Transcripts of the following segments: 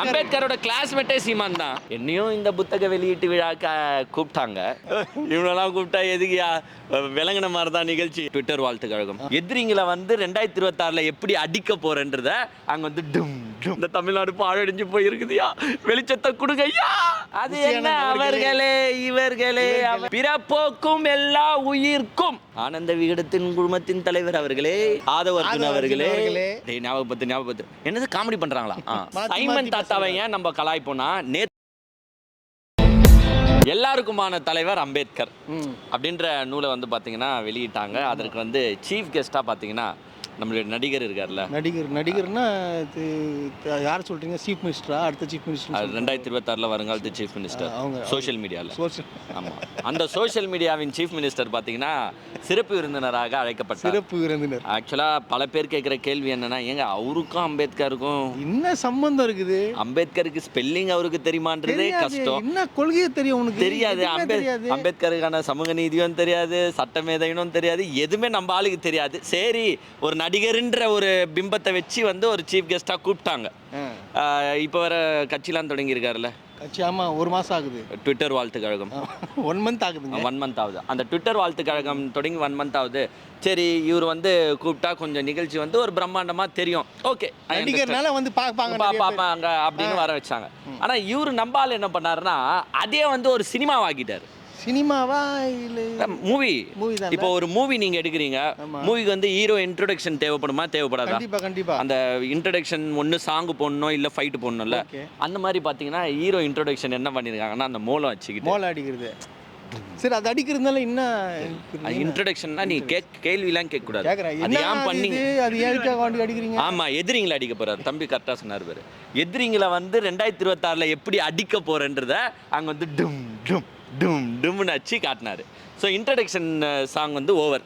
அம்பேத்கரோட கிளாஸ்மேட்டே சீமான் தான். என்னையும் இந்த புத்தக வெளியீட்டு விழாக்கு கூப்பிட்டாங்க. இவனெல்லாம் கூப்பிட்டா எதுக்கியா, விளங்கின மாதிரி தான் நிகழ்ச்சி. ட்விட்டர் வாழ்த்து கழகம் எதிரிங்களை வந்து 2026 எப்படி அடிக்க போறேன்றத அங்க வந்து டும் டும் இந்த தமிழ்நாடு பாழடைஞ்சு போயிருக்குதுயா, வெளிச்சத்தை கொடுங்கய்யா. அது என்ன அவர்களே இவர்களே பிறப்போக்கும் எல்லா உயிர்க்கும் ஆனந்த விகடத்தின் குழுமத்தின் தலைவர் அவர்களே, ஆதவ அர்ஜுன் அவர்களே. ஞாபகப்பத்து என்னது காமெடி பண்றாங்களா? சைமன் தாத்தாவை ஏன் நம்ம கலாய்ப்போனா, எல்லாருக்குமான தலைவர் அம்பேத்கர் அப்படின்ற நூலை வந்து பார்த்தீங்கன்னா வெளியிட்டாங்க. அதற்கு வந்து சீஃப் கெஸ்ட்டாக பார்த்தீங்கன்னா நம்மளுடைய நடிகர் இருக்கார்ல. நடிகர்னா யார் சொல்கிறீங்க? சீஃப் மினிஸ்டரா? அடுத்த சீஃப் மினிஸ்டர் 2026 வருங்காலத்து சீஃப் மினிஸ்டர் அவங்க சோஷியல் மீடியாவில். ஆமாம், அந்த சோஷியல் மீடியாவின் சீஃப் மினிஸ்டர் பார்த்தீங்கன்னா சிறப்பு விருந்தினராக அழைக்கப்பட்டார். சிறப்பு விருந்தினர். ஆக்சுவலாக பல பேர் கேட்குற கேள்வி என்னன்னா, ஏங்க அவருக்கும் அம்பேத்கருக்கும் என்ன சம்பந்தம் இருக்குது? அம்பேத்கருக்கு ஸ்பெல்லிங் அவருக்கு தெரியுமான்றதே கஷ்டம். என்ன கொள்கையே தெரியும் உனக்கு? தெரியாது. அம்பேத்கருக்கான சமூக நீதியும் தெரியாது, சட்டமேதையும் தெரியாது, எதுவுமே நம்ம ஆளுக்கு தெரியாது. சரி, ஒரு நடிகர்ன்ற ஒரு பிம்பத்தை வச்சு வந்து ஒரு சீஃப் கெஸ்ட்டாக கூப்பிட்டாங்க. இப்போ வர கட்சிலாம் தொடங்கியிருக்காருல்ல கட்சி. ஆமாம், ஒரு மாதம் ஆகுது. ட்விட்டர் வாழ்த்து கழகம் 1 month ஆகுதுங்க. 1 month ஆகுது. அந்த ட்விட்டர் வாழ்த்து கழகம் தொடங்கி 1 month ஆகுது. சரி, இவர் வந்து கூப்பிட்டா கொஞ்சம் நிகழ்ச்சி வந்து ஒரு பிரம்மாண்டமாக தெரியும். ஓகே, நடிகர்னால வந்து பார்ப்பாங்க அப்படின்னு வர வச்சாங்க. ஆனால் இவர் நம்பால் என்ன பண்ணாருன்னா, அதே வந்து ஒரு சினிமாவாக்கிட்டார். சினிமாவா இல்லை மூவி தான். இப்போ ஒரு மூவி நீங்க எடுக்கிறீங்க, மூவிக்கு வந்து ஹீரோ இன்ட்ரோடக்ஷன் தேவைப்படுமா தேவைப்படாதா? கண்டிப்பா. அந்த இன்ட்ரோடக்ஷன் ஒன்று சாங் போடணும் இல்லை ஃபைட் போடணும்ல, அந்த மாதிரி பார்த்தீங்கன்னா ஹீரோ இன்ட்ரோடக்ஷன் என்ன பண்ணியிருக்காங்கன்னா அந்த மோளம் வச்சுக்கிட்டு மோளம் அடிக்கிறது. சரி, அது அடிக்கிறதுனால என்ன இன்ட்ரோடக்ஷன்னா நீ கேள்விலாம் கேட்கக்கூடாது. அது ஏன் பண்ணீங்க? அது ஏன் அடிக்கிறீங்க? ஆமாம், எதிரிங்களை அடிக்க போறாரு. தம்பி கரெக்டாக சொன்னார் பேர். எதிரிங்களை வந்து 2026 எப்படி அடிக்க போறேன்றத அங்கே வந்து டும் டும் டும் டும்னு அடிச்சு காட்டினாரு. ஸோ இன்ட்ரடக்ஷன் சாங் வந்து ஓவர்,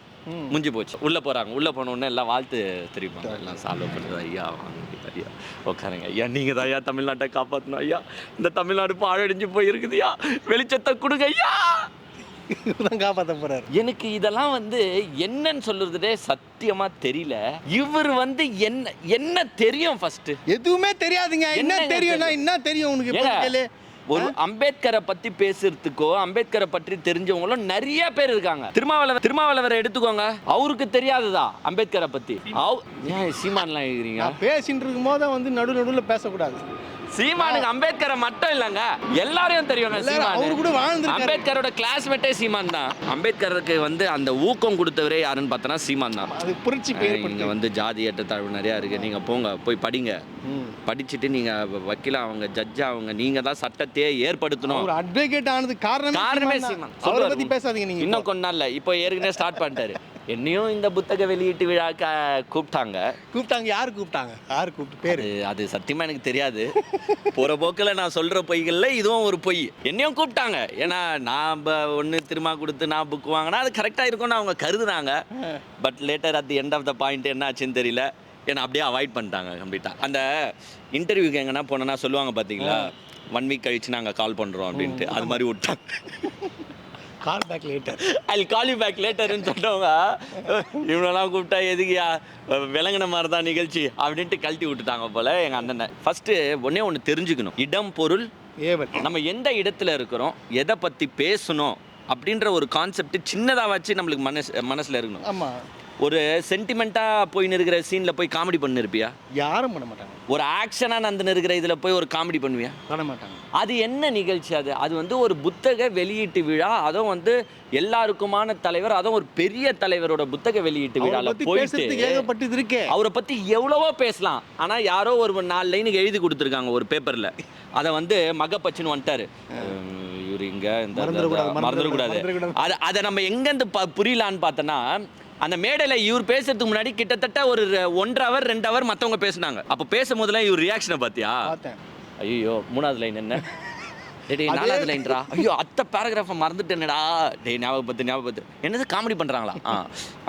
முடிஞ்சு போச்சு. உள்ளே போகிறாங்க. உள்ளே போனோடனே எல்லாம் வாழ்த்து தெரிவிப்பாங்க, எல்லாம் சால்வ் பண்ணுறது. ஐயா வாங்க, ஐயா உட்காருங்க, ஐயா நீங்கள் தான் ஐயா தமிழ்நாட்டை காப்பாற்றணும், ஐயா இந்த தமிழ்நாடு பாழடைஞ்சு போயிருக்குதுயா, வெளிச்சத்தை கொடுங்க ஐயா காப்பாற்ற போறாரு. எனக்கு இதெல்லாம் வந்து என்னன்னு சொல்றதே சத்தியமா தெரியல. இவர் வந்து என்ன தெரியும்? ஃபர்ஸ்ட் எதுவுமே தெரியாதுங்க. என்ன தெரியும்னா என்ன தெரியும் உனக்கு? ஒரு அம்பேத்கரை பத்தி பேசுறதுக்கோ அம்பேத்கரை பற்றி தெரிஞ்சவங்களும் நிறைய பேர் இருக்காங்க. திருமாவளவரை எடுத்துக்கோங்க, அவருக்கு தெரியாதுதா அம்பேத்கரை பத்தி? ஏன் சீமான்லாம் எழுதுறீங்க? பேசிட்டு இருக்கும் போது வந்து நடுவில் பேசக்கூடாது. சீமானுக்கு அம்பேத்கரை மட்டும் இல்லைங்க, எல்லாரையும் தெரியும். அம்பேத்கரோட கிளாஸ்மேட்டே சீமான் தான். அம்பேத்கருக்கு வந்து அந்த ஊக்கம் கொடுத்தவரே யாருன்னு பார்த்தோன்னா சீமான் தான். இங்க வந்து ஜாதி ஏற்ற தாழ்வு நிறையா இருக்கு, நீங்க போங்க போய் படிங்க, படிச்சுட்டு நீங்க வக்கீல அவங்க ஜட்ஜா அவங்க நீங்க தான் சட்டத்தையே ஏற்படுத்தணும். ஒரு அட்வொகேட் ஆனது காரணமே சீமான். அவரை பத்தி பேசாதீங்க நீங்க. இன்னும் கொஞ்ச நாள்ல இப்போ ஏற்கனவே ஸ்டார்ட் பண்ணிட்டாரு. என்னையும் இந்த புத்தக வெளியீட்டு விழாக்கு கூப்பிட்டாங்க. யார் கூப்பிட்டாங்க? யார் கூப்பிட்டு பேரு? அது சத்தியமா எனக்கு தெரியாது. போற போக்கில் நான் சொல்ற பொய்கள்ல இதுவும் ஒரு பொய். என்னையும் கூப்பிட்டாங்க. ஏன்னா நான் ஒன்று திரும்ப கொடுத்து நான் புக் வாங்கினா அது கரெக்டாக இருக்கும்னு அவங்க கருதுனாங்க. But later at the end of the point என்ன ஆச்சுன்னு தெரியல, ஏன்னா அப்படியே அவாய்ட் பண்ணிட்டாங்க கம்ப்ளீட்டாக. அந்த இன்டர்வியூக்கு எங்கன்னா போனோன்னா சொல்லுவாங்க பார்த்தீங்களா, 1 week கழிச்சு நாங்கள் கால் பண்ணுறோம் அப்படின்ட்டு, அது மாதிரி விட்டாங்க. Call back later, I call you back லேட்டர்னு சொன்னவங்க இவனெல்லாம் கூப்பிட்டா எதுக்கியா, விளங்கின மாதிரி தான் நிகழ்ச்சி அப்படின்ட்டு கழட்டி விட்டுட்டாங்க போல எங்கள் அண்ணனை. ஃபஸ்ட்டு ஒன்று தெரிஞ்சுக்கணும், இடம் பொருள் ஏவல். நம்ம எந்த இடத்துல இருக்கிறோம், எதை பற்றி பேசணும் அப்படின்ற ஒரு கான்செப்ட் சின்னதாக வச்சு நம்மளுக்கு மனசில் இருக்கணும். ஆமாம். ஒரு சென்டிமெண்ட்டாக போயின்னு இருக்கிற சீனில் போய் காமெடி பண்ணிருப்பியா? யாரும் பண்ண மாட்டாங்க. ஒரு ஆக்ஷனாக நடந்துன்னு இருக்கிற இதில் போய் ஒரு காமெடி பண்ணுவியா? பண்ண மாட்டாங்க. அது என்ன நிகழ்ச்சி? அது வந்து ஒரு புத்தக வெளியீட்டு விழா, அதுவும் வந்து எல்லாருக்குமான தலைவர், அதுவும் ஒரு பெரிய தலைவரோட புத்தக வெளியீட்டு விழாவில் போயிட்டு அவரை பற்றி எவ்வளவோ பேசலாம். ஆனால் யாரோ ஒரு 4 லைனுக்கு எழுதி கொடுத்துருக்காங்க ஒரு பேப்பரில், அதை வந்து மகப்பச்சுன்னு வந்துட்டாரு. இவர் இங்கே இந்த மறந்துடக்கூடாது. அதை நம்ம எங்கேருந்து புரியலான்னு பார்த்தோன்னா, அந்த மேடையில் இவர் பேசுறதுக்கு முன்னாடி கிட்டத்தட்ட ஒரு 1.5 hour 2 hour மற்றவங்க பேசினாங்க. அப்போ பேசும் போதெல்லாம் இவர் ரியாக்ஷனை பார்த்தியா? ஐயோ 3வது லைன் என்ன, டே 4வது லைன்ரா, ஐயோ அத்த பேராகிராஃபை மறந்துட்டேனடா, டே ஞாபகப்பத்து என்னது காமெடி பண்ணுறாங்களா?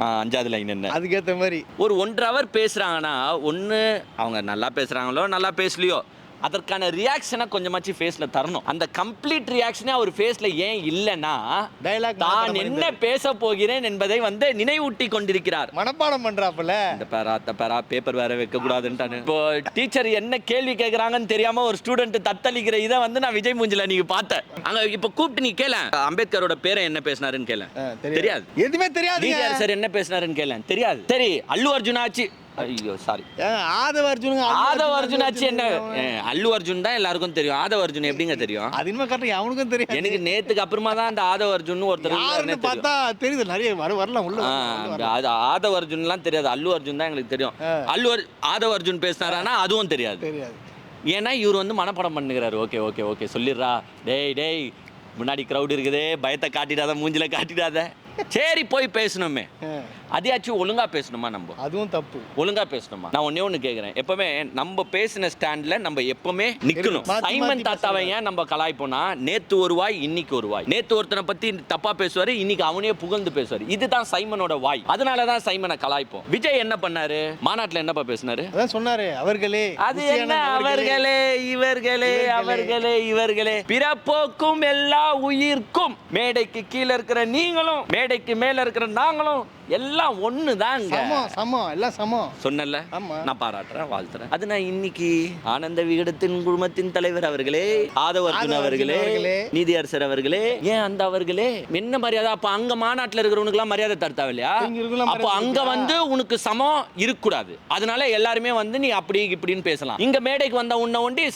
5வது லைன் என்ன? அதுக்கேற்ற மாதிரி ஒரு 1.5 hour பேசுகிறாங்கன்னா, ஒன்று அவங்க நல்லா பேசுகிறாங்களோ நல்லா பேசலையோ, அதற்கான ரியாக்ஷனை கொஞ்சமாச்சு ஃபேஸ்ல தரணும். அந்த கம்ப்ளீட் ரியாக்ஷனே அவர் ஃபேஸ்ல ஏன் இல்லைன்னா தான் என்ன பேச போகிறேன் என்பதை வந்து நினைவூட்டி கொண்டிருக்கிறார். மனப்பாடம் பண்றாப்புல. இந்த பேரா பேப்பர் வேற வைக்க கூடாதுன்ட்டானு. இப்போ டீச்சர் என்ன கேள்வி கேட்கறாங்கன்னு தெரியாம ஒரு ஸ்டூடெண்ட் தத்தளிக்கிற இதை வந்து நான் விஜய் மூஞ்சில நீங்க பார்த்தேன். அங்க இப்ப கூப்பிட்டு நீ கேள அம்பேத்கரோட பேரை என்ன பேசினாருன்னு கேள தெரியாது. எதுவுமே தெரியாது. சார் என்ன பேசினாருன்னு கேள தெரியாது. சரி அல்லு அர்ஜுனாச்சு ஐயோ சாரி ஆதவ அர்ஜுனாச்சு என்ன அல்லு அர்ஜுன் தான் எல்லாருக்கும் தெரியும். ஆதவ அர்ஜுன் எப்படிங்க தெரியும்? அது இன்னும் கரெக்டா அவனுக்கும் தெரியும். எனக்கு நேத்துக்கு அப்புறமா தான் அந்த ஆதவ அர்ஜுன் ஒருத்தர் பார்த்தா தெரியுது. நிறைய வரலாம் உள்ள. அது ஆதவ அர்ஜுன்லாம் தெரியாது. அல்லு அர்ஜுன் தான் எங்களுக்கு தெரியும். ஆதவ அர்ஜுன் பேசினாரானா அதுவும் தெரியாது. ஏன்னா இவர் வந்து மனப்படம் பண்ணுகிறாரு. ஓகே ஓகே ஓகே சொல்லிடுறா. டேய் முன்னாடி க்ரௌட் இருக்குதே, பயத்தை காட்டிடாத, மூஞ்சில காட்டிடாத. சரி போய் பேசணுமே, அதையாச்சும் ஒழுங்கா பேசணுமா? நம்ம அதுவும் தப்பு. ஒழுங்கா பேசணுமா? நான் ஒண்ணு கேக்குறேன். எப்பவுமே நம்ம பேசின ஸ்டாண்ட்ல நம்ம எப்பவுமே நிக்கணும். சைமன் தாத்தாவை ஏன் நம்ம கலாய்ப்போனா, நேத்து ஒரு வாய் இன்னைக்கு ஒரு வாய். நேத்து ஒருத்தனை பத்தி தப்பா பேசுவாரு, இன்னைக்கு அவனே புகழ்ந்து பேசுவாரு. இதுதான் சைமனோட வாய். அதனாலதான் சைமனை கலாய்ப்போம். விஜய் என்ன பண்ணாரு? மாநாட்டுல என்னப்பா பேசினாரு? அதான் சொன்னாரு, அவர்களே. அது என்ன அவர்களே இவர்களே பிறப்போக்கும் எல்லா உயிர்க்கும், மேடைக்கு கீழே இருக்கிற நீங்களும் மேடைக்கு மேல இருக்கிற நாங்களும் எல்லாம் ஒண்ணுதாங்க. சமம், எல்லாம் சமம் சொன்னல. நான் பாராட்டுறேன், வாழ்த்துறேன். அது நான் இன்னைக்கு ஆனந்த விகடத்தின் குழுமத்தின் தலைவர் அவர்களே, ஆதவ அர்ஜுன் அவர்களே, நீதியரசர் அவர்களே, ஏன் அந்த அவர்களே என்ன மரியாதை? அப்ப அங்க மாநாட்டுல இருக்கிறவனுக்கு எல்லாம் மரியாதை தடுத்தாவ இல்லையா? அப்போ அங்க வந்து உனக்கு சமம் இருக்கக்கூடாது. அதனால எல்லாருமே வந்து நீ அப்படி இப்படின்னு பேசலாம். இங்க மேடைக்கு வந்த உன்ன ஒண்டி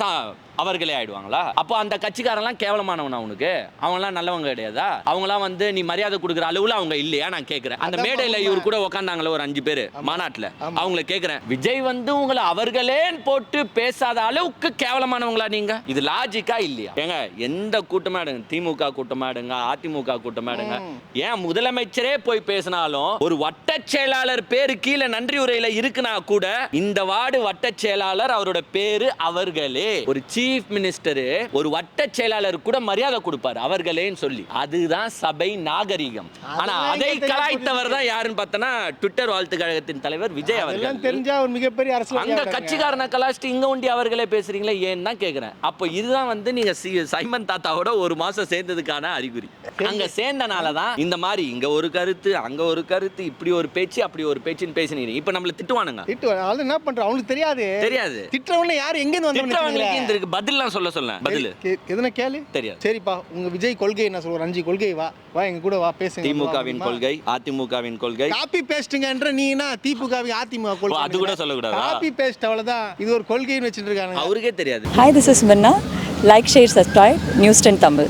அவர்களே ஆயிடுவாங்களா? அப்போ அந்த கட்சிக்காரெல்லாம் கேவலமானவனா உனக்கு? அவங்களாம் நல்லவங்க கிடையாதா? அவங்களாம் வந்து நீ மரியாதை கொடுக்குற அளவுல அவங்க இல்லையா? நான் கேட்கிறேன். அந்த மேடையில இவர் கூட உட்காந்தாங்களே ஒரு 5 பேர் மாநாட்டுல, அவங்கள கேட்கிறேன், விஜய் வந்து உங்களை அவர்களே போட்டு பேசாத அளவுக்கு கேவலமானவங்களா நீங்க? இது லாஜிக்கா இல்லையா? ஏங்க எந்த கூட்டமா எடுங்க, திமுக கூட்டமா எடுங்க, அதிமுக கூட்டமா எடுங்க, ஏன் முதலமைச்சரே போய் பேசினாலும் ஒரு வட்ட செயலாளர் பேரு கீழே நன்றி உரையில இருக்குன்னா கூட இந்த வார்டு வட்ட செயலாளர் அவரோட பேரு அவர்களே. ஒரு சீஃப் மினிஸ்டர் ஒரு வட்ட செயலாளர் கூட மரியாதை கொடுப்பாரு அவர்களேன்னு சொல்லி. அதுதான் சபை நாகரிகம். ஆனா அதை கலாய்த்தவர் தான் யாருன்னு பார்த்தனா ட்விட்டர் வாழ்த்து கழகத்தின் தலைவர் விஜய் அவர்கள். தெரிஞ்சா ஒரு மிகப்பெரிய அரசியல். அங்க கட்சிக்காரனை கலாய்ச்சிட்டு இங்க ஒண்டி அவர்களே பேசுறீங்களே ஏன்னு தான் கேக்குறேன். அப்போ இதுதான் வந்து நீங்க சைமன் தாத்தாவோட ஒரு மாசம் சேர்ந்ததுக்கான அறிகுறி. அங்க சேர்ந்தனால தான் இந்த மாதிரி இங்க ஒரு கருத்து அங்க ஒரு கருத்து, இப்படி ஒரு பேச்சு அப்படி ஒரு பேச்சுன்னு பேசினீங்க. இப்ப நம்மள திட்டுவானுங்க. அது என்ன பண்றோம் அவங்களுக்கு தெரியாது. திட்டுறவங்க யாரு எங்க இருந்து வந்தவங்க பதில்லாம் சொல்ல பதில் எதுனா கேளு தெரியாது. சரிப்பா, உங்க விஜய் கொள்கை என்ன சொல்ற? 5 கொள்கை வா எங்க கூட வா பேசுங்க. திமுகவின் கொள்கை, அதிமுகவின் கொள்கை. காப்பி பேஸ்ட்ங்கன்ற நீனா திமுகவின் அதிமுக கொள்கை அது கூட சொல்ல கூடாது. காப்பி பேஸ்ட் அவ்வளவுதான். இது ஒரு கொள்கைன்னு வச்சிட்டு இருக்காங்க. அவருக்கே தெரியாது. Hi, this is Minna. Like, share, subscribe News 10 Tamil.